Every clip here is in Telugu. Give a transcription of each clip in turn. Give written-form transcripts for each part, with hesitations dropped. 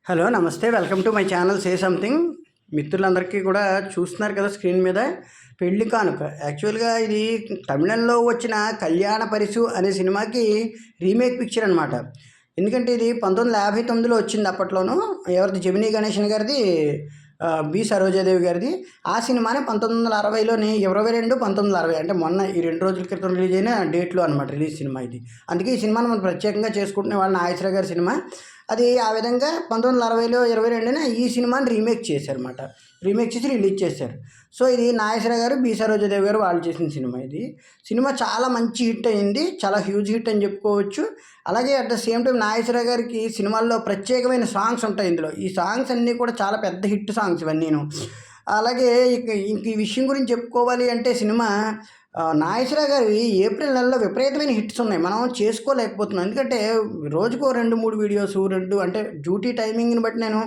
హలో నమస్తే welcome to my channel say something. మిత్రులందరికీ కూడా చూస్తున్నారు కదా స్క్రీన్ మీద పెళ్లి కానుక. యాక్చువల్గా ఇది తమిళంలో వచ్చిన కళ్యాణ పరిసు అనే సినిమాకి రీమేక్ పిక్చర్ అనమాట. ఎందుకంటే ఇది 1959లో వచ్చింది. అప్పట్లోనూ ఎవరిది, జెమినీ గణేషన్ గారిది, బి సరోజాదేవి గారిది. ఆ సినిమానే 1960లోని 22/1960 అంటే మొన్న ఈ 2 రోజుల క్రితం రిలీజ్ అయిన డేట్లో అనమాట రిలీజ్ సినిమా ఇది. అందుకే ఈ సినిమాను మనం ప్రత్యేకంగా చేసుకుంటున్న వాళ్ళ నాగేశ్వర గారి సినిమా. అది ఆ విధంగా 1960లో 22న ఈ సినిమాని రీమేక్ చేశారన్నమాట. రీమేక్ చేసి రిలీజ్ చేశారు. సో ఇది నాగేశ్వర గారు, బి సరోజాదేవి గారు వాళ్ళు చేసిన సినిమా ఇది. సినిమా చాలా మంచి హిట్ అయింది, చాలా హ్యూజ్ హిట్ అని చెప్పుకోవచ్చు. అలాగే at the same time Nageswara గారికి సినిమాల్లో ప్రత్యేకమైన సాంగ్స్ ఉంటాయి ఇందులో. ఈ సాంగ్స్ అన్నీ కూడా చాలా పెద్ద హిట్ సాంగ్స్ ఇవన్నీను. అలాగే ఇంక ఈ విషయం గురించి చెప్పుకోవాలి అంటే సినిమా నాగేశ్వర గారి ఏప్రిల్ నెలలో విపరీతమైన హిట్స్ ఉన్నాయి. మనం చేసుకోలేకపోతున్నాం. ఎందుకంటే రోజుకో 2-3 వీడియోస్, 2 అంటే డ్యూటీ టైమింగ్ని బట్టి నేను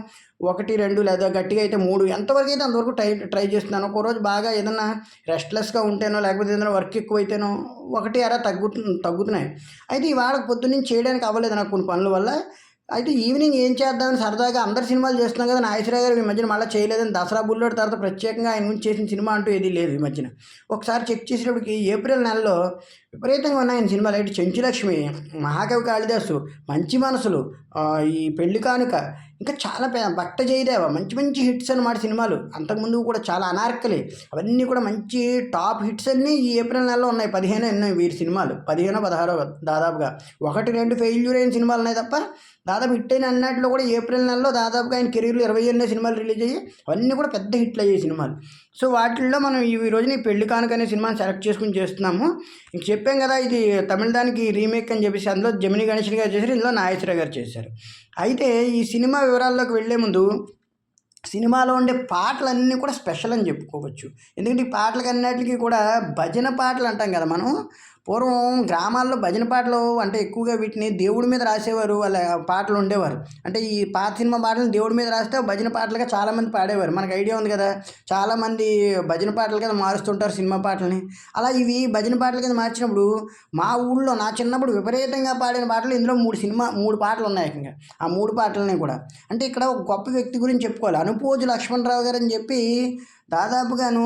1, 2 లేదా గట్టిగా అయితే 3 ఎంతవరకు అయితే అంతవరకు ట్రై చేస్తున్నాను. ఒక్కో రోజు బాగా ఏదన్నా రెస్ట్లెస్గా ఉంటేనో లేకపోతే ఏదైనా వర్క్ ఎక్కువైతేనో 1 తగ్గుతున్నాయి. అయితే ఇవాళ పొద్దున్నుంచి చేయడానికి అవ్వలేదు నాకు కొన్ని పనుల వల్ల. అయితే ఈవినింగ్ ఏం చేద్దామని సరదాగా అందరు సినిమాలు చేస్తున్నాం కదా, నాగేశ్వర గారు ఈ మధ్యన మళ్ళీ చేయలేదని దసరా బుల్లోడి తర్వాత ప్రత్యేకంగా ఆయన గురించి చేసిన సినిమా అంటూ ఏదీ లేదు ఈ మధ్యన. ఒకసారి చెక్ చేసేటప్పటికి ఏప్రిల్ నెలలో విపరీతంగా ఉన్నాయి ఆయన సినిమాలు. అయితే చెంచులక్ష్మి, మహాకవి కాళిదాసు, మంచి మనసులు, ఈ పెళ్లి కానుక, ఇంకా చాలా భట్ట జయదేవ, మంచి మంచి హిట్స్ అన్నమాట సినిమాలు. అంతకుముందు కూడా చాలా అనార్కలి, అవన్నీ కూడా మంచి టాప్ హిట్స్ అన్నీ ఈ ఏప్రిల్ నెలలో ఉన్నాయి. 15 ఎన్నో వీరి సినిమాలు, 15-16 దాదాపుగా. 1-2 ఫెయిల్యూర్ అయిన సినిమాలు ఉన్నాయి తప్ప దాదాపు హిట్ అయిన అన్నట్లో కూడా ఏప్రిల్ నెలలో దాదాపుగా ఆయన కెరీర్లో 28 సినిమాలు రిలీజ్ అయ్యి అవన్నీ కూడా పెద్ద హిట్లు అయ్యాయి సినిమాలు. సో వాటిల్లో మనం ఈ రోజున ఈ పెళ్లి కానుక అనే సినిమాని సెలెక్ట్ చేసుకుని చేస్తున్నాము. ఇంక చెప్పాం కదా ఇది తమిళ దానికి రీమేక్ అని చెప్పేసి. అందులో జెమినీ గణేషన్ గారు చేశారు, ఇందులో నాగేశ్వర గారు చేశారు. అయితే ఈ సినిమా వివరాల్లోకి వెళ్లే ముందు సినిమాలో ఉండే పాటలన్నీ కూడా స్పెషల్ అని చెప్పుకోవచ్చు. ఎందుకంటే ఈ పాటలకి అన్నిటికీ కూడా భజన పాటలు అంటాం కదా మనం. పూర్వం గ్రామాల్లో భజన పాటలు అంటే ఎక్కువగా వీటిని దేవుడి మీద రాసేవారు, వాళ్ళ పాటలు ఉండేవారు. అంటే ఈ పాత సినిమా పాటలు దేవుడి మీద రాస్తే భజన పాటలుగా చాలామంది పాడేవారు. మనకు ఐడియా ఉంది కదా, చాలామంది భజన పాటల కింద మారుస్తుంటారు సినిమా పాటలని. అలా ఇవి భజన పాటల కింద మార్చినప్పుడు మా ఊళ్ళో నా చిన్నప్పుడు విపరీతంగా పాడిన పాటలు ఇందులో 3 పాటలు ఉన్నాయి ఏకంగా. ఆ 3 పాటలని కూడా అంటే ఇక్కడ ఒక గొప్ప వ్యక్తి గురించి చెప్పుకోవాలి. అనుపోజు లక్ష్మణరావు గారు అని చెప్పి దాదాపుగాను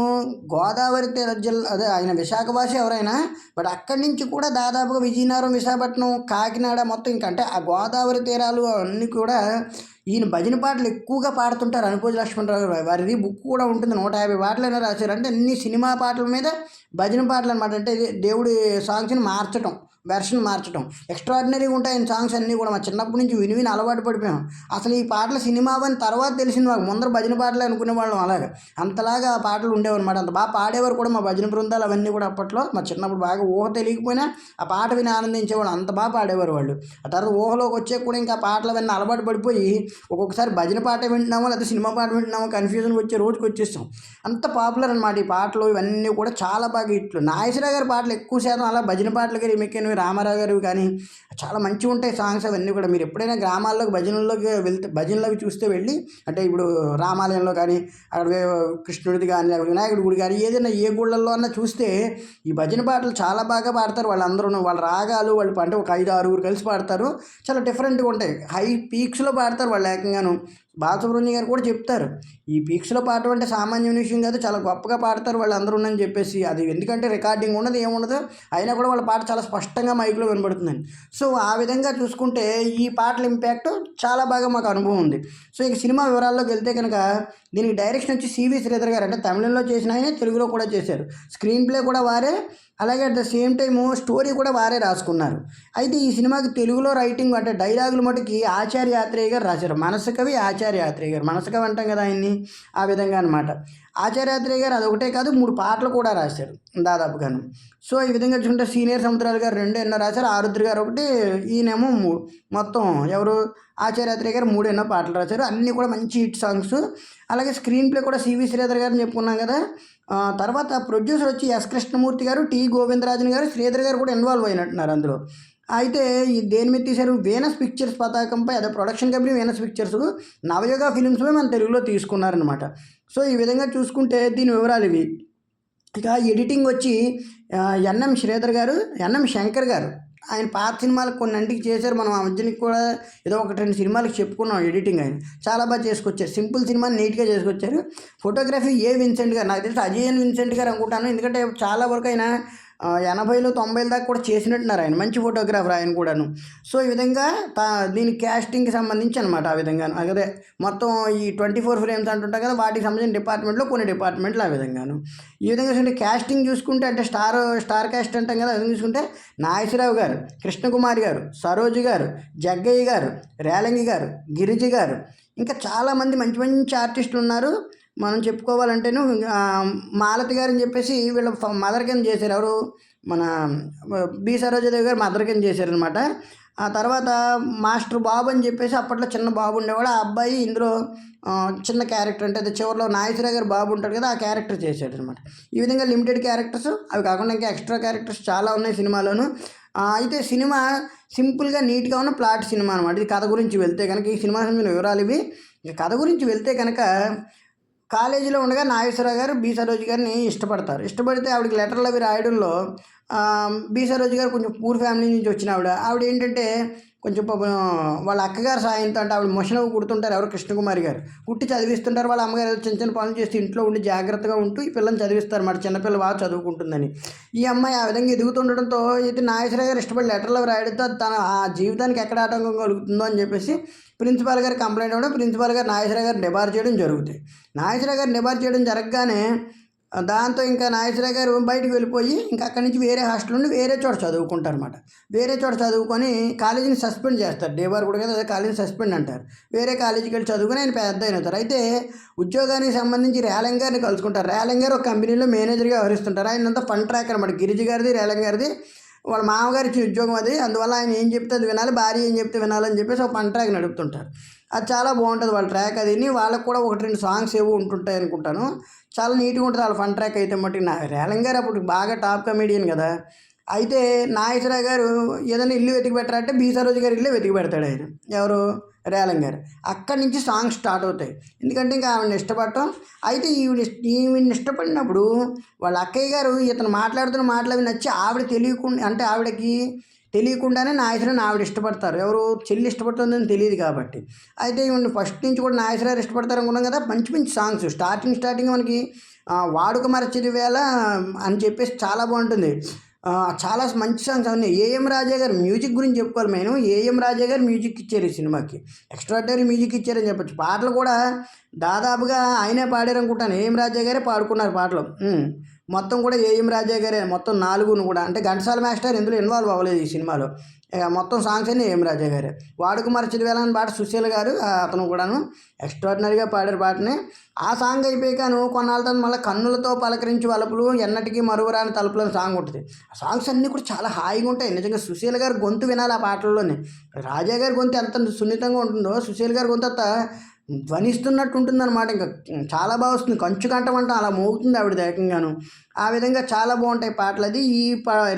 గోదావరి తీర జిల్లా, అదే ఆయన విశాఖవాసి ఎవరైనా, బట్ అక్కడి నుంచి కూడా దాదాపుగా విజయనగరం, విశాఖపట్నం, కాకినాడ మొత్తం ఇంకా అంటే ఆ గోదావరి తీరాలు అన్నీ కూడా ఈయన భజన పాటలు ఎక్కువగా పాడుతుంటారు. అనుపోజు లక్ష్మణరావు గారు వారిది బుక్ కూడా ఉంటుంది, 150 పాటలైనా రాశారు. అంటే అన్ని సినిమా పాటల మీద భజన పాటలు అనమాట. అంటే దేవుడి సాంగ్స్ని మార్చడం, వెర్షన్ మార్చడం ఎక్స్ట్రాడినరీగా ఉంటాయి ఆయన సాంగ్స్ అన్నీ కూడా. మా చిన్నప్పటి నుంచి విని విని అలవాటు పడిపోయాం. అసలు ఈ పాటలు సినిమా అని తర్వాత తెలిసింది మాకు, ముందర భజన పాటలే అనుకునేవాళ్ళం. అలాగా అంతలాగా ఆ పాటలు ఉండేవన్నమాట. అంత బాగా పాడేవారు కూడా మా భజన బృందాలు అవన్నీ కూడా. అప్పట్లో మా చిన్నప్పుడు బాగా ఊహ తెలియకపోయినా ఆ పాట విని ఆనందించేవాళ్ళు, అంత బాగా పాడేవారు వాళ్ళు. ఆ తర్వాత ఊహలోకి వచ్చే కూడా ఇంకా పాటలు అవన్నీ అలవాటు పడిపోయి ఒక్కొక్కసారి భజన పాట వింటున్నామో లేదా సినిమా పాట వింటున్నామో కన్ఫ్యూజన్ వచ్చే రోజుకి వచ్చేస్తాం. అంత పాపులర్ అనమాట ఈ పాటలు. ఇవన్నీ కూడా చాలా బాగా హిట్లు. నాగేశ్వర గారి పాటలు ఎక్కువ శాతం అలా భజన పాటలకి రీమేక్ అయినవి, రామారావు గారు కానీ చాలా మంచిగా ఉంటాయి సాంగ్స్ అవన్నీ కూడా. మీరు ఎప్పుడైనా గ్రామాల్లోకి భజనల్లోకి వెళ్తే, భజనలోకి చూస్తే వెళ్ళి, అంటే ఇప్పుడు రామాలయంలో కానీ అక్కడ కృష్ణుడిది కానీ లేకపోతే వినాయకుడి గుడి కానీ ఏదైనా ఏ గుళ్ళల్లో అన్నా చూస్తే ఈ భజన పాటలు చాలా బాగా పాడతారు వాళ్ళందరూ. వాళ్ళ రాగాలు వాళ్ళు అంటే ఒక 5-6 కలిసి పాడతారు, చాలా డిఫరెంట్గా ఉంటాయి. హై పీక్స్లో పాడతారు వాళ్ళు ఏకంగాను. బాలసుబ్రహ్మణ్యం గారు కూడా చెప్తారు, ఈ పీక్స్లో పాడటం అంటే సామాన్యమైన విషయం కాదు, చాలా గొప్పగా పాడతారు వాళ్ళందరూ అని చెప్పేసి. అది ఎందుకంటే రికార్డింగ్ ఉండదు, ఏముండదు, అయినా కూడా వాళ్ళ పాట చాలా స్పష్టంగా మైక్లో వినబడుతుందండి. సో ఆ విధంగా చూసుకుంటే ఈ పాటల ఇంపాక్ట్ చాలా బాగా మాకు అనుభవం ఉంది. సో ఇక సినిమా వివరాల్లోకి వెళ్తే కనుక దీనికి డైరెక్షన్ వచ్చి సివి శ్రీధర్ గారు. అంటే తమిళంలో చేసిన ఆయన తెలుగులో కూడా చేశారు. స్క్రీన్ ప్లే కూడా వారే, అలాగే at the same time story కూడా వారే రాసుకున్నారు. అయితే ఈ సినిమాకి తెలుగులో రైటింగ్ అంటే డైలాగులు మటుకి ఆచార్య ఆత్రేయ గారు రాశారు. మనసు కవి ఆచార్య ఆత్రేయ గారు, మనసు కవి అంటాం కదా ఆయన్ని, ఆ విధంగా అనమాట. ఆచార్య ఆత్రేయ గారు అదొకటే కాదు 3 పాటలు కూడా రాశారు దాదాపుగాను. సో ఈ విధంగా చూసుకుంటే సీనియర్ సముద్రాలు గారు 2 ఎన్నో రాశారు, ఆరుద్ర గారు 1, ఈయనేమో మొత్తం ఎవరు ఆచార్య ఆత్రేయ గారు 3 ఎన్నో పాటలు రాశారు. అన్నీ కూడా మంచి హిట్ సాంగ్స్. అలాగే స్క్రీన్ ప్లే కూడా సివి శ్రీధర్ గారిని చెప్పుకున్నాం కదా. తర్వాత ప్రొడ్యూసర్ వచ్చి ఎస్ కృష్ణమూర్తి గారు, టి గోవిందరాజన్ గారు, శ్రీధర్ గారు కూడా ఇన్వాల్వ్ అయినట్టున్నారు అందులో. అయితే ఈ దేని మీద తీశారు, వీనస్ పిక్చర్స్ పతాకంపై, అదే ప్రొడక్షన్ కంపెనీ వీనస్ పిక్చర్స్, నవయుగ ఫిలిమ్స్లో మన తెలుగులో తీసుకున్నారనమాట. సో ఈ విధంగా చూసుకుంటే దీని వివరాలు ఇవి. ఇక ఎడిటింగ్ వచ్చి ఎన్ఎం శ్రీధర్ గారు, ఎన్ఎం శంకర్ గారు ఆయన పాత సినిమాలకు కొన్నింటికి చేశారు. మనం ఆ మధ్యనికి కూడా ఏదో 1-2 సినిమాలకు చెప్పుకున్నాం ఎడిటింగ్. ఆయన చాలా బాగా చేసుకొచ్చారు. సింపుల్ సినిమాని నీట్గా చేసుకొచ్చారు. ఫోటోగ్రఫీ విన్సెంట్ గారు, నాకు తెలిసి అజయన్ విన్సెంట్ గారు అనుకుంటాను. ఎందుకంటే చాలా వరకు ఆయన 80లు 90ల దాకా కూడా చేసినట్టున్నారు. ఆయన మంచి ఫోటోగ్రాఫర్ ఆయన కూడాను. సో ఈ విధంగా దీని క్యాస్టింగ్కి సంబంధించి అనమాట. ఆ విధంగా అదే మొత్తం ఈ 24 ఫ్రేమ్స్ అంటుంటాం కదా, వాటికి సంబంధించిన డిపార్ట్మెంట్లో కొన్ని డిపార్ట్మెంట్లు ఆ విధంగాను. ఈ విధంగా చూసుకుంటే క్యాస్టింగ్ చూసుకుంటే అంటే స్టార్ క్యాస్ట్ అంటాం కదా, అది చూసుకుంటే నాగేశ్వరరావు గారు, కృష్ణకుమారి గారు, సరోజ్ గారు, జగ్గయ్య గారు, రేలంగి గారు, గిరిజ గారు, ఇంకా చాలామంది మంచి మంచి ఆర్టిస్టులు ఉన్నారు. మనం చెప్పుకోవాలంటేను మాలతి గారని చెప్పేసి వీళ్ళ మదర్ కింద చేశారు. ఎవరు మన బి సరోజాదేవి గారు మదర్ కింద చేశారనమాట. ఆ తర్వాత మాస్టర్ బాబు అని చెప్పేసి అప్పట్లో చిన్న బాబు ఉండేవాడు. ఆ అబ్బాయి ఇందులో చిన్న క్యారెక్టర్, అంటే అది చివరిలో నాగేశ్వరరావు గారు బాబు ఉంటాడు కదా, ఆ క్యారెక్టర్ చేశాడు అనమాట. ఈ విధంగా లిమిటెడ్ క్యారెక్టర్స్, అవి కాకుండా ఇంకా ఎక్స్ట్రా క్యారెక్టర్స్ చాలా ఉన్నాయి సినిమాలోను. అయితే సినిమా సింపుల్గా నీట్గా ఉన్న ప్లాట్ సినిమా అనమాట. ఇది కథ గురించి వెళ్తే కనుక, ఈ సినిమా వివరాలు ఇవి. ఇక కథ గురించి వెళ్తే కనుక, కాలేజీలో ఉండగా నాగేశ్వరరావు గారు బి సరోజ్ గారిని ఇష్టపడతారు. ఇష్టపడితే ఆవిడకి లెటర్లు అవి రాయడంలో బి సరోజ్ గారు కొంచెం పూర్ ఫ్యామిలీ నుంచి వచ్చిన ఆవిడ ఏంటంటే కొంచెం వాళ్ళ అక్కగారు సాయంతో, అంటే ఆవిడ మొషనవి కుడుతుంటారు, ఎవరు కృష్ణకుమారి గారు కుట్టి చదివిస్తుంటారు. వాళ్ళ అమ్మగారు చిన్న చిన్న పనులు చేసి ఇంట్లో ఉండి జాగ్రత్తగా ఉంటూ ఈ పిల్లని చదివిస్తారు అన్నమాట. చిన్నపిల్ల బాగా చదువుకుంటుందని. ఈ అమ్మాయి ఆ విధంగా ఎదుగుతుండడంతో ఇది నాగేశ్వరరావు గారు ఇష్టపడి లెటర్లు రాయడంతో తన ఆ జీవితానికి ఎక్కడ ఆటంకం కలుగుతుందో అని చెప్పేసి ప్రిన్సిపాల్ గారు కంప్లైంట్ అవ్వడం, ప్రిన్సిపాల్ గారు నాగేశ్వరరావు గారు డిబార్ చేయడం జరుగుతాయి. నాగేశ్వరరావు గారు డిబార్ చేయడం జరగగానే దాంతో ఇంకా నాగేశ్వరరావు గారు బయటకు వెళ్ళిపోయి ఇంకా అక్కడి నుంచి వేరే హాస్టల్ నుండి వేరే చోట చదువుకుంటారు అనమాట. వేరే చోట చదువుకొని కాలేజీని సస్పెండ్ చేస్తారు. డేబార్ కూడా కదా, అదే కాలేజీని సస్పెండ్ అంటారు. వేరే కాలేజీకి వెళ్ళి చదువుకొని ఆయన పెద్ద అవుతారు. అయితే ఉద్యోగానికి సంబంధించి రేలంగ్ గారిని కలుసుకుంటారు. రేలంగ్ గారు ఒక కంపెనీలో మేనేజర్గా వ్యవహరిస్తుంటారు. ఆయన అంతా ఫన్ ట్రాక్ అనమాట. గిరిజ గారిది, రేలంగ్ గారిది వాళ్ళ మామగారు ఇచ్చిన ఉద్యోగం అది. అందువల్ల ఆయన ఏం చెప్తే అది వినాలి, భార్య ఏం చెప్తే వినాలని చెప్పేసి ఒక ఫన్ ట్రాక్ నడుపుతుంటారు. అది చాలా బాగుంటుంది వాళ్ళ ట్రాక్. అది వాళ్ళకు కూడా 1-2 సాంగ్స్ ఏవో ఉంటుంటాయి అనుకుంటాను. చాలా నీట్గా ఉంటుంది వాళ్ళ ఫన్ ట్రాక్ అయితే. మట్టి రేలంగ్ గారు అప్పుడు బాగా టాప్ కమేడియన్ కదా. అయితే నాగేశ్వరరావు గారు ఏదైనా ఇల్లు వెతికి పెట్టారంటే బి సరోజ్ గారి ఇల్లే వెతికి పెడతాడు ఆయన, ఎవరు రేలంగ్ గారు. అక్కడి నుంచి సాంగ్స్ స్టార్ట్ అవుతాయి. ఎందుకంటే ఇంకా ఆవిడని ఇష్టపడటం. అయితే ఈవిని ఇష్టపడినప్పుడు వాళ్ళ అక్కయ్య గారు ఇతను మాట్లాడుతున్న మాటలు అవి నచ్చి ఆవిడ తెలియకుండా, అంటే ఆవిడకి తెలియకుండానే నాగేశ్వరరావుని ఆవిడ ఇష్టపడతారు. ఎవరు చెల్లి ఇష్టపడుతుందని తెలియదు కాబట్టి. అయితే ఈవిని ఫస్ట్ నుంచి కూడా నాగేశ్వరరావు ఇష్టపడతారు అనుకున్నాం కదా. మంచి మంచి సాంగ్స్ స్టార్టింగ్ మనకి వాడుక మరచిది వేళ అని చెప్పేసి చాలా బాగుంటుంది. చాలా మంచి సాంగ్స్ ఉన్నాయి. ఏఎం రాజా గారు మ్యూజిక్ గురించి చెప్పుకోవాలి. నేను ఏఎం రాజా గారు మ్యూజిక్ ఇచ్చారు ఈ సినిమాకి. ఎక్స్ట్రాడినరీ మ్యూజిక్ ఇచ్చారని చెప్పచ్చు. పాటలు కూడా దాదాపుగా ఆయనే పాడారు అనుకుంటాను. ఏఎం రాజా గారే పాడుకున్నారు పాటలు. మొత్తం కూడా ఏఎం రాజా గారే మొత్తం 4 కూడా. అంటే ఘంటసాల మాస్టర్ ఇందులో ఇన్వాల్వ్ అవ్వలేదు ఈ సినిమాలో. మొత్తం సాంగ్స్ అన్నీ ఏఎం రాజా గారే. వాడుక మరచిది వేళ అని పాట సుశీల్ గారు అతను కూడాను ఎక్స్ట్రాడినరీగా పాడారు పాటని. ఆ సాంగ్ అయిపోయాను కొన్నాళ్ళ తర్వాత మళ్ళీ కన్నులతో పలకరించి వలపులు ఎన్నటికీ మరువరాని తలుపులు అని సాంగ్ ఉంటుంది. ఆ సాంగ్స్ అన్నీ కూడా చాలా హాయిగా ఉంటాయి. నిజంగా సుశీల్ గారు గొంతు వినాలి ఆ పాటల్లోనే. రాజా గారి గొంతు ఎంత సున్నితంగా ఉంటుందో సుశీల్ గారి గొంతు అంత ధ్వనిస్తున్నట్టు ఉంటుందన్నమాట. ఇంకా చాలా బాగా వస్తుంది. కంచు కంటమంట అలా మోగుతుంది ఆవిడ ఏకంగాను. ఆ విధంగా చాలా బాగుంటాయి పాటలు. అది ఈ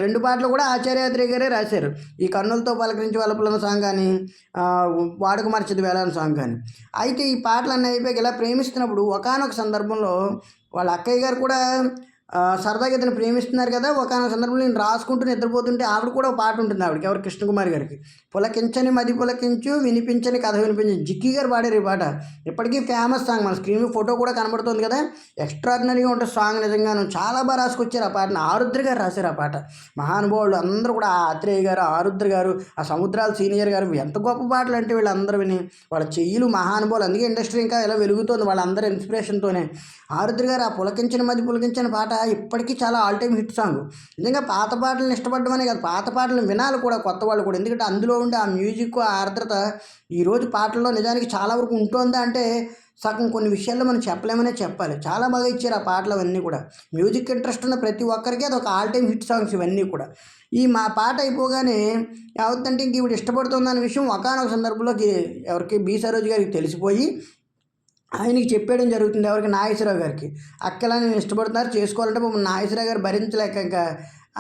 2 పాటలు కూడా ఆచార్యాద్రి గారే రాశారు. ఈ కన్నులతో పలకరించి వలపులన్న సాంగ్ కానీ, వాడుక మరచిది వేళ అన్న సాంగ్ కానీ. అయితే ఈ పాటలు అన్నీ అయిపోయి ఇలా ప్రేమిస్తున్నప్పుడు ఒకానొక సందర్భంలో వాళ్ళ అక్కయ్య గారు కూడా సరదాగా ఇతను ప్రేమిస్తున్నారు కదా. ఒకానొక సందర్భంలో నేను రాసుకుంటూ నిద్రపోతుంటే ఆవిడ కూడా ఒక పాట ఉంటుంది ఆవిడకి, ఎవరు కృష్ణకుమారి గారికి. పులకించని మది పులకించు వినిపించని కథ వినిపించు. జిక్కి గారు పాడారు ఈ పాట. ఇప్పటికీ ఫేమస్ సాంగ్. మన స్క్రీన్ ఫోటో కూడా కనబడుతుంది కదా. ఎక్స్ట్రాడినరీగా ఉంటుంది సాంగ్. నిజంగాను చాలా బాగా రాసుకొచ్చారు ఆ పాటను. ఆరుద్ర గారు రాశారు ఆ పాట. మహానుభావులు అందరూ కూడా, ఆత్రేయ గారు, ఆరుద్ర గారు, ఆ సముద్రాల సీనియర్ గారు, ఎంత గొప్ప పాటలు అంటే వీళ్ళందరూ విని వాళ్ళ చెయ్యిలు మహానుభావులు. అందుకే ఇండస్ట్రీ ఇంకా ఇలా వెలుగుతోంది వాళ్ళందరూ ఇన్స్పిరేషన్తోనే. ఆరుద్ర గారు ఆ పులకించిన మది పులకించిన పాట ఇప్పటికీ చాలా ఆల్ టైమ్ హిట్ సాంగ్. నిజంగా పాత పాటలను ఇష్టపడడం అనే కాదు, పాత పాటలను వినాలి కూడా కొత్త వాళ్ళు కూడా. ఎందుకంటే అందులో ఉండే ఆ మ్యూజిక్, ఆ ఆర్ద్రత ఈరోజు పాటల్లో నిజానికి చాలా వరకు ఉంటుందా అంటే సగం కొన్ని విషయాల్లో మనం చెప్పలేమనే చెప్పాలి. చాలా బాగా ఇచ్చారు ఆ పాటలు అవన్నీ కూడా. మ్యూజిక్ ఇంట్రెస్ట్ ఉన్న ప్రతి ఒక్కరికి అది ఒక ఆల్ టైమ్ హిట్ సాంగ్స్ ఇవన్నీ కూడా. మా పాట అయిపోగానే ఏమవుతుందంటే ఇంక ఈవిడ ఇష్టపడుతుందన్న విషయం ఒకానొక సందర్భంలోకి ఎవరికి బి సరోజ్ గారికి తెలిసిపోయి ఆయనకి చెప్పేయడం జరుగుతుంది. ఎవరికి? నాగేశ్వరరావు గారికి. అక్కలా నేను ఇష్టపడుతున్నారు, చేసుకోవాలంటే నాగేశ్వరరావు గారు భరించలేక ఇంకా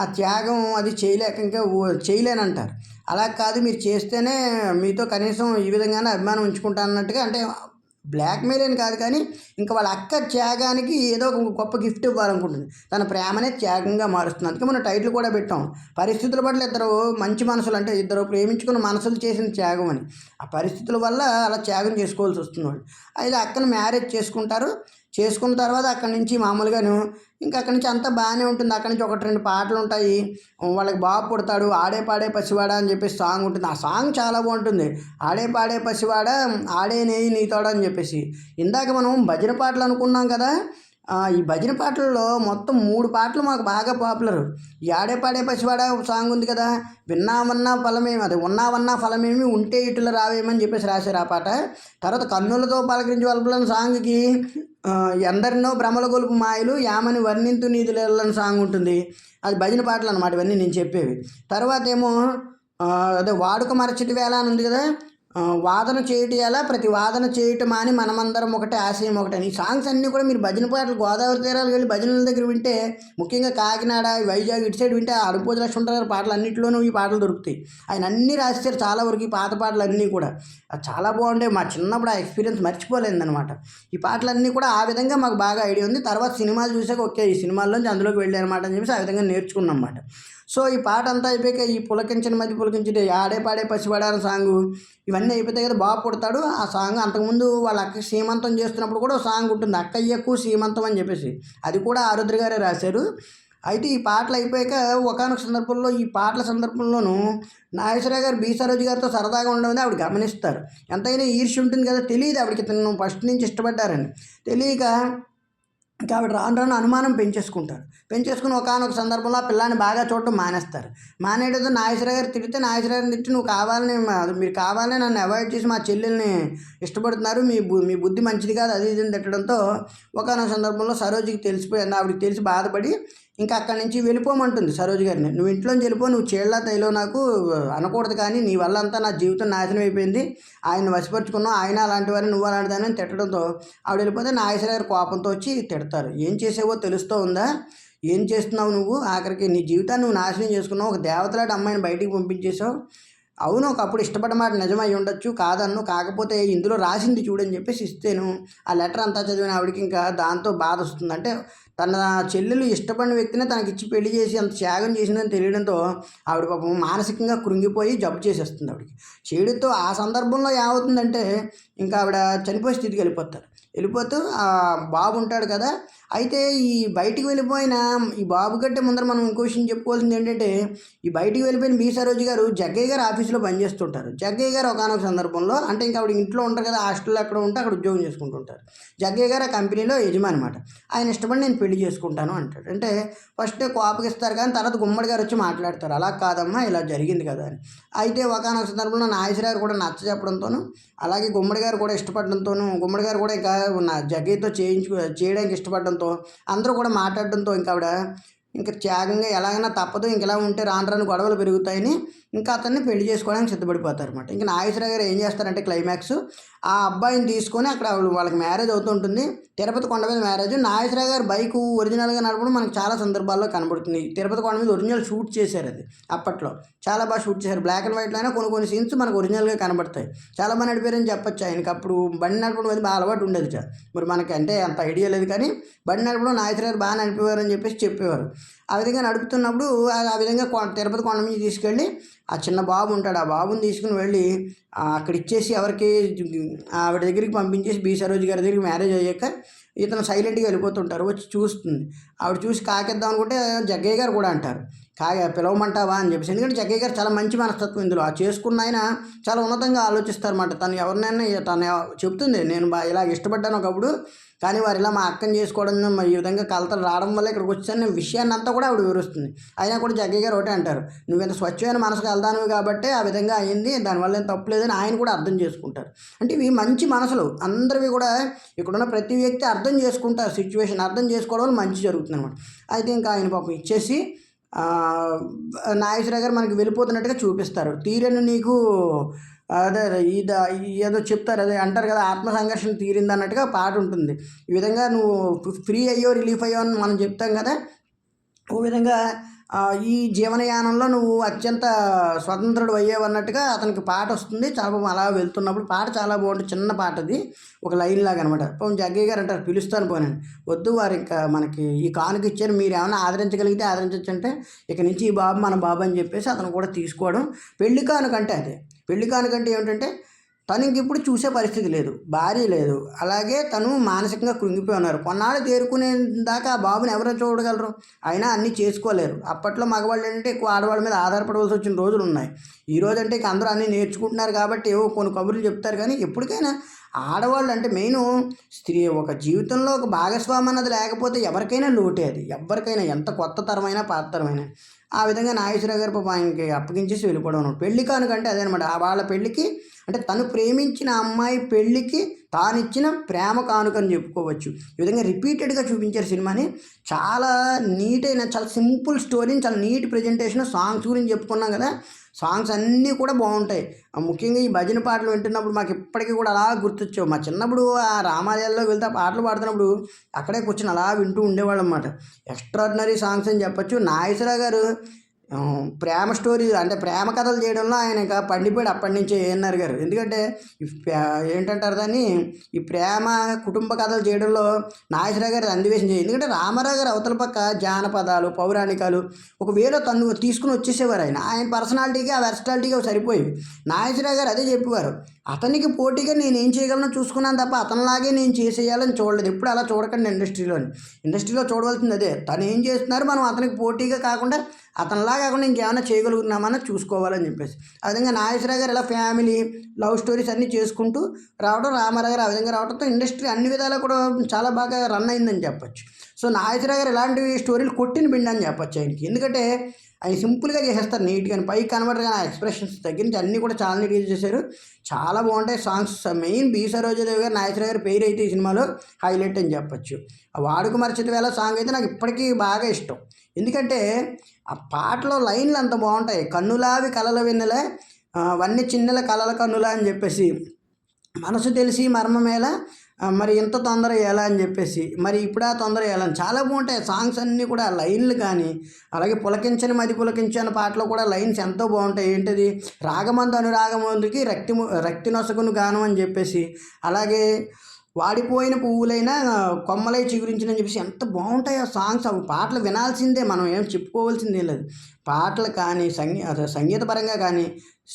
ఆ త్యాగం అది చేయలేక ఇంకా చేయలేనంటారు. అలా కాదు, మీరు చేస్తేనే మీతో కనీసం ఈ విధంగానే అభిమానం ఉంచుకుంటా అన్నట్టుగా, అంటే బ్లాక్మెయిల్ అని కాదు కానీ ఇంకా వాళ్ళ అక్క త్యాగానికి ఏదో ఒక గొప్ప గిఫ్ట్ ఇవ్వాలనుకుంటుంది. తన ప్రేమనే త్యాగంగా మారుస్తుంది. అందుకే మనం టైటిల్ కూడా పెట్టాం, పరిస్థితుల పట్ల ఇద్దరు మంచి మనసులు, అంటే ఇద్దరు ప్రేమించుకున్న మనసులు చేసిన త్యాగం అని. ఆ పరిస్థితుల వల్ల అలా త్యాగం చేసుకోవాల్సి వస్తుంది వాళ్ళు. అయితే అక్కను మ్యారేజ్ చేసుకుంటారు. చేసుకున్న తర్వాత అక్కడి నుంచి మామూలుగాను ఇంకా అక్కడి నుంచి అంతా బాగానే ఉంటుంది. అక్కడి నుంచి 1-2 పాటలు ఉంటాయి. వాళ్ళకి బాబు పుడతాడు. ఆడే పాడే పసివాడ అని చెప్పేసి సాంగ్ ఉంటుంది. ఆ సాంగ్ చాలా బాగుంటుంది. ఆడే పాడే పసివాడ ఆడే నేయి నీతోడ అని చెప్పేసి. ఇందాక మనం భజన పాటలు అనుకున్నాం కదా, ఈ భజన పాటల్లో మొత్తం 3 పాటలు మాకు బాగా పాపులర్. ఈ ఆడే పాడే పసివాడ సాంగ్ ఉంది కదా, విన్నామన్నా ఫలమేమి, అది ఉన్నావన్నా ఫలమేమి, ఉంటే ఇటుల రావేమని చెప్పేసి రాశారు ఆ పాట. తర్వాత కన్నులతో పలకరించి వలపలని సాంగ్కి ఎందరినో భ్రమల గొలుపు మాయలు యామని వర్ణింతు నీదులని సాంగ్ ఉంటుంది. అది భజన పాటలు అనమాట ఇవన్నీ నేను చెప్పేవి. తర్వాత ఏమో అదే వాడుక మరచిటి వేళ అని ఉంది కదా, వాదన చేయటం ఎలా ప్రతి వాదన చేయటం అని మనమందరం ఒకటే ఆశయం ఒకటే. ఈ సాంగ్స్ అన్నీ కూడా మీరు భజన పాటలు గోదావరి తీరాలకు వెళ్ళి భజనల దగ్గర వింటే, ముఖ్యంగా కాకినాడ వైజాగ్ ఇటు సైడ్ వింటే అడుపుజ లక్ష్మణరావు గారి పాటలు అన్నింటిలోనూ ఈ పాటలు దొరుకుతాయి. ఆయన అన్నీ రాశారు చాలా వరకు, ఈ పాత పాటలు అన్నీ కూడా చాలా బాగుంటాయి. మా చిన్నప్పుడు ఆ ఎక్స్పీరియన్స్ మర్చిపోలేదన్నమాట. ఈ పాటలన్నీ కూడా ఆ విధంగా మాకు బాగా ఐడియా ఉంది. తర్వాత సినిమాలు చూసాక ఓకే ఈ సినిమాల్లోంచి అందులోకి వెళ్ళాయి అనమాట అని చెప్పేసి ఆ విధంగా నేర్చుకున్నాం అన్నమాట. సో ఈ పాట అంతా అయిపోయాక ఈ పులకించిన మధ్య పులకించి ఆడే పాడే పసివాడ అనే సాంగు ఇవన్నీ అయిపోతాయి కదా, బాబు పుడతాడు. ఆ సాంగ్ అంతకుముందు వాళ్ళ అక్క సీమంతం చేస్తున్నప్పుడు కూడా ఒక సాంగ్ ఉంటుంది, అక్కయ్యకు సీమంతం అని చెప్పేసి. అది కూడా ఆరుద్ర గారే రాశారు. అయితే ఈ పాటలు అయిపోయాక ఒకానొక సందర్భంలో ఈ పాటల సందర్భంలోనూ నాగేశ్వరరావు గారు బి సరోజ్ గారితో సరదాగా ఉండమని ఆవిడ గమనిస్తారు. ఎంతైనా ఈర్ష్య ఉంటుంది కదా, తెలియదు ఆవిడకి తను ఫస్ట్ నుంచి ఇష్టపడ్డారని. తెలియక ఇంకా ఆవిడ రాను రాను అనుమానం పెంచేసుకుని ఒకానొక సందర్భంలో ఆ పిల్లాన్ని బాగా చూడటం మానేస్తారు. మానేయడంతో నాగేశ్వరరావు గారు తిడితే, నాగేశ్వరరావు గారిని తిట్టి, నువ్వు కావాలని మీరు కావాలని నన్ను అవాయిడ్ చేసి మా చెల్లెల్ని ఇష్టపడుతున్నారు, మీ బుద్ధి మంచిది కాదు అది ఇది అని తిట్టడంతో ఒకానొక సందర్భంలో సరోజికి తెలిసిపోయింది. ఆవిడకి తెలిసి బాధపడి ఇంకా అక్కడి నుంచి వెళ్ళిపోమంటుంది సరోజ్ గారిని. నువ్వు ఇంట్లోంచి వెళ్ళిపో, నువ్వు చీళ్ళ తైలో నాకు అనకూడదు, కానీ నీ వల్ల అంతా నా జీవితం నాశనం అయిపోయింది, ఆయన వశపరుచుకున్నావు, ఆయన అలాంటి వారిని నువ్వు అలాంటి దాన్ని తిట్టడంతో ఆవిడ వెళ్ళిపోతే నాగేశ్వర గారు కోపంతో వచ్చి తిడతారు. ఏం చేసావో తెలుస్తూ ఉందా, ఏం చేస్తున్నావు నువ్వు, ఆఖరికి నీ జీవితాన్ని నువ్వు నాశనం చేసుకున్నావు, ఒక దేవతలాంటి అమ్మాయిని బయటికి పంపించేసావు. అవును ఒకప్పుడు ఇష్టపడ్డ మాట నిజమై ఉండొచ్చు, కాదన్ను, కాకపోతే ఇందులో రాసింది చూడని చెప్పేసి ఇస్తేను ఆ లెటర్ అంతా చదివిన ఆవిడకి ఇంకా దాంతో బాధ వస్తుంది. అంటే తన చెల్లెలు ఇష్టపడిన వ్యక్తిని తనకిచ్చి పెళ్లి చేసి అంత త్యాగం చేసిందని తెలియడంతో ఆవిడ పాపం మానసికంగా కృంగిపోయి జబ్బు చేసేస్తుంది ఆవిడకి. చేయడంతో ఆ సందర్భంలో ఏమవుతుందంటే ఇంకా ఆవిడ చనిపోయే స్థితికి వెళ్ళిపోతూ ఆ బాబు ఉంటాడు కదా. అయితే ఈ బయటికి వెళ్ళిపోయిన ఈ బాబు కంటే ముందర మనం ఇంకో విషయం చెప్పుకోవాల్సింది ఏంటంటే, ఈ బయటికి వెళ్ళిపోయిన బి సరోజ్ గారు జగ్గయ్య గారు ఆఫీస్లో పనిచేస్తుంటారు. జగ్గయ్య గారు ఒకనొక సందర్భంలో, అంటే ఇంకా ఆవిడ ఇంట్లో ఉంటారు కదా, హాస్టల్లో అక్కడ ఉంటే అక్కడ ఉద్యోగం చేసుకుంటుంటారు. జగ్గయ్య గారు ఆ కంపెనీలో యజమాని అనమాట. ఆయన ఇష్టపడి నేను పెళ్లి చేసుకుంటాను అంటాడు. అంటే ఫస్ట్ కోపగిస్తారు కానీ తర్వాత గుమ్మడి గారు వచ్చి మాట్లాడతారు, అలా కాదమ్మా ఇలా జరిగింది కదా అని. అయితే ఒకనొక సందర్భంలో నాగేశ్వరరావు కూడా నచ్చ చెప్పడంతోనూ, అలాగే గుమ్మడి గారు కూడా ఇష్టపడడంతోనూ, గుమ్మడి గారు కూడా ఇంకా జగ్గయ్యతో చేయడానికి ఇష్టపడడంతో అందరూ కూడా మాట్లాడడంతో ఇంకా ఆవిడ ఇంకా త్యాగంగా ఎలాగైనా తప్పదు, ఇంక ఇలా ఉంటే రాను రాను గొడవలు పెరుగుతాయని ఇంకా అతన్ని పెళ్లి చేసుకోవడానికి సిద్ధపడిపోతారు అనమాట. ఇంకా నాగేశ్వరరావు గారు ఏం చేస్తారంటే క్లైమాక్స్ ఆ అబ్బాయిని తీసుకొని అక్కడ వాళ్ళకి మ్యారేజ్ అవుతుంటుంది. తిరుపతి కొండ మీద మ్యారేజ్. నాగేశ్వరరావు గారు బైక్ ఒరిజినల్గా నడపడం మనకు చాలా సందర్భాల్లో కనబడుతుంది. తిరుపతి కొండ మీద ఒరిజినల్ షూట్ చేశారు, అది అప్పట్లో చాలా బాగా షూట్ చేశారు. బ్లాక్ అండ్ వైట్లో అయినా కొన్ని సీన్స్ మనకు ఒరిజినల్గా కనబడతాయి. చాలా బాగా నడిపారని చెప్పొచ్చు. ఆయనకి అప్పుడు బండి నడపడం అది బాగా అలవాటు ఉండేది. మరి మనకి అంటే అంత ఐడియా లేదు కానీ బండి నడపడం నాగేశ్వరరావు గారు బాగా నడిపేవారు అని చెప్పేసి చెప్పేవారు. ఆ విధంగా నడుపుతున్నప్పుడు ఆ విధంగా తిరుపతి కొండ మీద తీసుకెళ్ళి ఆ చిన్న బాబు ఉంటాడు, ఆ బాబుని తీసుకుని వెళ్ళి అక్కడ ఇచ్చేసి ఎవరికి ఆవిడ దగ్గరికి పంపించేసి బి సరోజ్ గారి దగ్గరికి మ్యారేజ్ అయ్యాక ఇతను సైలెంట్గా వెళ్ళిపోతుంటారు. వచ్చి చూస్తుంది. ఆవిడ చూసి కాకేద్దాం అనుకుంటే జగ్గయ్య గారు కూడా అంటారు, పిలవమంటావా అని చెప్పేసి. ఎందుకంటే జగ్గయ్య గారు చాలా మంచి మనస్తత్వం ఇందులో. ఆ చేసుకున్న ఆయన చాలా ఉన్నతంగా ఆలోచిస్తారన్నమాట. తను ఎవరినైనా తను చెప్తుంది, నేను ఇలా ఇష్టపడ్డాను ఒకప్పుడు, కానీ వారు ఇలా మా అక్కని చేసుకోవడం ఈ విధంగా కలతలు రావడం వల్ల ఇక్కడికి వచ్చాను విషయాన్ని అంతా కూడా ఆవిడ వివరిస్తుంది. అయినా కూడా జగ్గయ్య గారు ఒకటే అంటారు, నువ్వు ఇంత స్వచ్ఛమైన మనసుకు వెళ్దాను కాబట్టి ఆ విధంగా అయింది, దానివల్ల ఏం తప్పులేదని ఆయన కూడా అర్థం చేసుకుంటారు. అంటే ఇవి మంచి మనసులు అందరివి కూడా. ఇక్కడున్న ప్రతి వ్యక్తి అర్థం చేసుకుంటారు, సిచ్యువేషన్ అర్థం చేసుకోవడం వల్ల మంచి జరుగుతుంది అనమాట. అయితే ఇంకా ఆయన పాపం ఇచ్చేసి నాగేశ్వరరావు గారు మనకి వెళ్ళిపోతున్నట్టుగా చూపిస్తారు. తీరని నీకు అదే ఏదో చెప్తారు, అదే అంటారు కదా, ఆత్మ సంఘర్షణ తీరింది అన్నట్టుగా పాట ఉంటుంది. ఈ విధంగా నువ్వు ఫ్రీ అయ్యో రిలీఫ్ అయ్యో అని మనం చెప్తాం కదా, ఓ విధంగా ఈ జీవనయానంలో నువ్వు అత్యంత స్వతంత్రుడు అయ్యావన్నట్టుగా అతనికి పాట వస్తుంది. చాలా పాపం అలా వెళ్తున్నప్పుడు పాట చాలా బాగుంటుంది. చిన్న పాట అది, ఒక లైన్ లాగా అనమాట. పాపం జగ్గయ్య గారు అంటారు, పిలుస్తాను పోనాను, వద్దు వారు ఇంకా మనకి ఈ కానుక ఇచ్చారు, మీరు ఏమైనా ఆదరించగలిగితే ఆదరించవచ్చు అంటే, ఇక నుంచి ఈ బాబు మన బాబు అని చెప్పేసి అతను కూడా తీసుకోవడం. పెళ్లి కానుకంటే అదే. పెళ్లి కానుకంటే ఏమిటంటే తను ఇంక ఇప్పుడు చూసే పరిస్థితి లేదు, భార్య లేదు, అలాగే తను మానసికంగా కృంగిపోయి ఉన్నారు. కొన్నాళ్ళు తేరుకునే దాకా ఆ బాబుని ఎవరో చూడగలరు, అయినా అన్నీ చేసుకోలేరు. అప్పట్లో మగవాళ్ళు ఏంటంటే ఎక్కువ ఆడవాళ్ళ మీద ఆధారపడవలసి వచ్చిన రోజులు ఉన్నాయి. ఈరోజు అంటే ఇక అందరూ అన్నీ నేర్చుకుంటున్నారు కాబట్టి ఏవో కొన్ని కబుర్లు చెప్తారు. కానీ ఎప్పటికైనా ఆడవాళ్ళు అంటే మెయిన్ స్త్రీ ఒక జీవితంలో ఒక భాగస్వామి అన్నది లేకపోతే ఎవరికైనా లోటే. అది ఎవరికైనా ఎంత కొత్త తరమైనా పాత తరమైనా. ఆ విధంగా నాగేశ్వరరావు గారు పాపం ఆయనకి అప్పగించేసి వెళ్ళిపోవడం అనమాట. పెళ్లి కానుకంటే అదేనమాట. వాళ్ళ పెళ్ళికి అంటే తను ప్రేమించిన అమ్మాయి పెళ్ళికి తానిచ్చిన ప్రేమ కానుకని చెప్పుకోవచ్చు. ఈ విధంగా రిపీటెడ్గా చూపించారు సినిమాని. చాలా నీట్ అయిన, చాలా సింపుల్ స్టోరీని, చాలా నీట్ ప్రజెంటేషన్. సాంగ్స్ గురించి చెప్పుకున్నాం కదా, సాంగ్స్ అన్నీ కూడా బాగుంటాయి. ముఖ్యంగా ఈ భజన పాటలు వింటున్నప్పుడు మాకు ఇప్పటికీ కూడా అలా గుర్తొచ్చావు. మా చిన్నప్పుడు ఆ రామాలయాల్లోకి వెళ్తే ఆ పాటలు పాడుతున్నప్పుడు అక్కడే కూర్చొని అలా వింటూ ఉండేవాళ్ళం అన్నమాట. ఎక్స్ట్రాడినరీ సాంగ్స్ అని చెప్పొచ్చు. నాగేశ్వరరావు గారు ప్రేమ స్టోరీ అంటే ప్రేమ కథలు చేయడంలో ఆయన ఇంకా పండిపోయాడు అప్పటి నుంచే ఏఎన్ఆర్ గారు. ఎందుకంటే ఏంటంటారు దాన్ని, ఈ ప్రేమ కుటుంబ కథలు చేయడంలో నాగేశ్వరరావు గారు అన్వేషణ చేయాలి. ఎందుకంటే రామారావు గారు అవతల పక్క జానపదాలు, పౌరాణికాలు ఒక వేలో తను తీసుకుని వచ్చేసేవారు. ఆయన పర్సనాలిటీకి ఆ వెర్సటాలిటీకి సరిపోయేవి. నాగేశ్వరరావు గారు అదే చెప్పేవారు, అతనికి పోటీగా నేను ఏం చేయగలను చూసుకున్నాను తప్ప అతనిలాగే నేను చేసేయాలని చూడలేదు. ఎప్పుడు అలా చూడకండి. ఇండస్ట్రీలో చూడవలసింది అదే. తను ఏం చేస్తున్నారు, మనం అతనికి పోటీగా కాకుండా అతనిలా కాకుండా ఇంకేమైనా చేయగలుగుతున్నామని చూసుకోవాలని చెప్పేసి. ఆ విధంగా నాగేశ్వరరావు గారు ఇలా ఫ్యామిలీ లవ్ స్టోరీస్ అన్నీ చేసుకుంటూ రావడం, రామారావు గారు ఆ విధంగా రావడంతో ఇండస్ట్రీ అన్ని విధాలా కూడా చాలా బాగా రన్ అయిందని చెప్పొచ్చు. సో నాగేశ్వరరావు గారు ఇలాంటి స్టోరీలు కొట్టిన పిండి అని చెప్పొచ్చు ఆయనకి. ఎందుకంటే ఆయన సింపుల్గా చేసేస్తారు నీట్గా, పైకి కనబడరు కానీ ఆ ఎక్స్ప్రెషన్స్ దగ్గర నుంచి అన్నీ కూడా చాలా నీట్గా చేశారు. చాలా బాగుంటాయి సాంగ్స్. మెయిన్ బి సరోజాదేవి గారు, నాగేశ్వరరావు గారి పేరు అయితే ఈ సినిమాలో హైలైట్ అని చెప్పొచ్చు. ఆ వాడుక మరచిత వేళ సాంగ్ అయితే నాకు ఇప్పటికీ బాగా ఇష్టం. ఎందుకంటే ఆ పాటలో లైన్లు అంత బాగుంటాయి. కన్నులావి కలల వెన్నెల, వన్నీ చిన్నెల కలల కన్నుల అని చెప్పేసి, మనసు తెలిసి మర్మమేలా, మరి ఇంత తొందర ఎలా అని చెప్పేసి, మరి ఇప్పుడు ఆ తొందర ఎలా అని చాలా బాగుంటాయి సాంగ్స్ అన్నీ కూడా. లైన్లు కానీ, అలాగే పులకించని మది పులకించని పాటలో కూడా లైన్స్ ఎంతో బాగుంటాయి. ఏంటది, రాగమందు అనురాగమందుకి రక్తి నొసగును గానం అని చెప్పేసి, అలాగే వాడిపోయిన పువ్వులైనా కొమ్మలై చిగురించిన అని చెప్పేసి ఎంత బాగుంటాయి ఆ సాంగ్స్. అవి పాటలు వినాల్సిందే, మనం ఏం చెప్పుకోవాల్సిందే లేదు. పాటలు కానీ సంగీత పరంగా కానీ,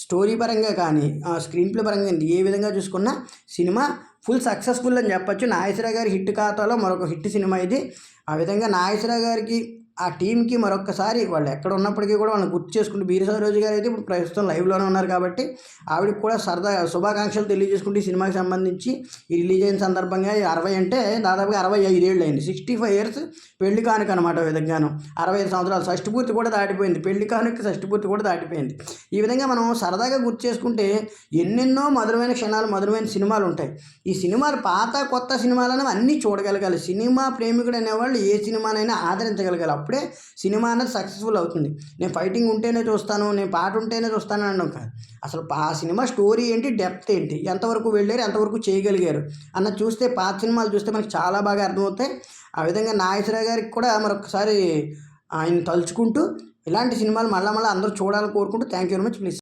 స్టోరీ పరంగా కానీ, స్క్రీన్ ప్లే పరంగా ఏ విధంగా చూసుకున్నా సినిమా ఫుల్ సక్సెస్ఫుల్ అని చెప్పొచ్చు. నాగేశ్వరరావు గారి హిట్ ఖాతాలో మరొక హిట్ సినిమా ఇది. ఆ విధంగా నాగేశ్వరరావు గారికి, ఆ టీంకి మరొకసారి వాళ్ళు ఎక్కడ ఉన్నప్పటికీ కూడా వాళ్ళని గుర్తు చేసుకుంటూ, బీర సరోజ గారు అయితే ఇప్పుడు ప్రస్తుతం లైవ్లోనే ఉన్నారు కాబట్టి ఆవిడకి కూడా సరదా శుభాకాంక్షలు తెలియజేసుకుంటూ ఈ సినిమాకి సంబంధించి ఈ రిలీజ్ అయిన సందర్భంగా 60 అంటే దాదాపుగా 65 ఏళ్ళు అయింది. 65 years పెళ్లి కానుక అనమాట. విధంగాను 65 సంవత్సరాలు షష్టిపూర్తి కూడా దాటిపోయింది. పెళ్లి కానుక షష్టిపూర్తి కూడా దాటిపోయింది. ఈ విధంగా మనం సరదాగా గుర్తు చేసుకుంటే ఎన్నెన్నో మధురమైన క్షణాలు, మధురమైన సినిమాలు ఉంటాయి. ఈ సినిమాలు పాత కొత్త సినిమాలు అనేవి అన్నీ చూడగలగాలి. సినిమా ప్రేమికుడు అనేవాళ్ళు ఏ సినిమానైనా ఆదరించగలగాలి. అప్పుడే సినిమా అన్నది సక్సెస్ఫుల్ అవుతుంది. నేను ఫైటింగ్ ఉంటేనే చూస్తాను, నేను పాట ఉంటేనే చూస్తాను అనడం కాదు. అసలు ఆ సినిమా స్టోరీ ఏంటి, డెప్త్ ఏంటి, ఎంతవరకు వెళ్ళారు, ఎంతవరకు చేయగలిగారు అన్నది చూస్తే, పాత సినిమాలు చూస్తే మనకి చాలా బాగా అర్థమవుతాయి. ఆ విధంగా నాగేశ్వరరావు గారికి కూడా మరొకసారి ఆయన తలుచుకుంటూ ఇలాంటి సినిమాలు మళ్ళీ అందరూ చూడాలని కోరుకుంటూ thank you very much. Please.